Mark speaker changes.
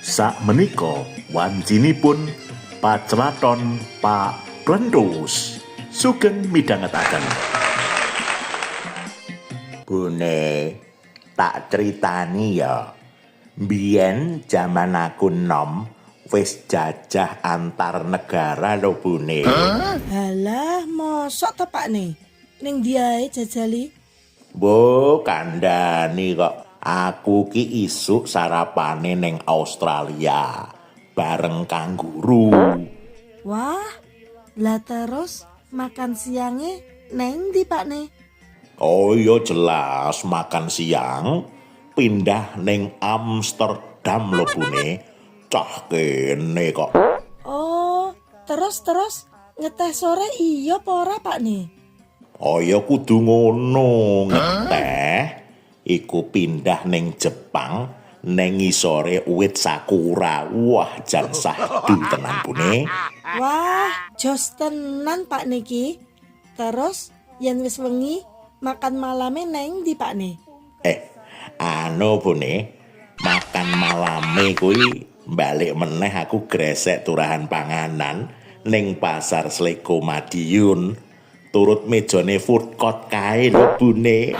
Speaker 1: Sakmenika wancinipun pacraton Pak Plentus sugeng midhangetaken.
Speaker 2: Bune, tak critani ya. Biyen jaman aku nom wis jajah antar negara lho Bune.
Speaker 3: Halah, mosok to Pakne? Ning diae jajali?
Speaker 2: Wo kandhani kok. Aku ki isuk sarapane ning Australia bareng kanguru.
Speaker 3: Wah, lah terus makan siangnya neng di Pakne?
Speaker 2: Oh iya jelas makan siang pindah ning Amsterdam lho Bune. Cah kene kok.
Speaker 3: Oh, terus ngeteh sore iya apa ora Pakne?
Speaker 2: Oh ya kudu ngono ngeteh. Iku pindah ning Jepang ning ngisore uwit sakura. Wah, jan sahdu tenan Bune.
Speaker 3: Wah, jos tenan Pak Niki. Terus yen wis wengi makan malame neng di Pakne?
Speaker 2: Anu Bune, makan malame kuwi balik meneh aku gresek turahan panganan ning pasar Sleko Madiun. Turut mejane food court kae lho Bune.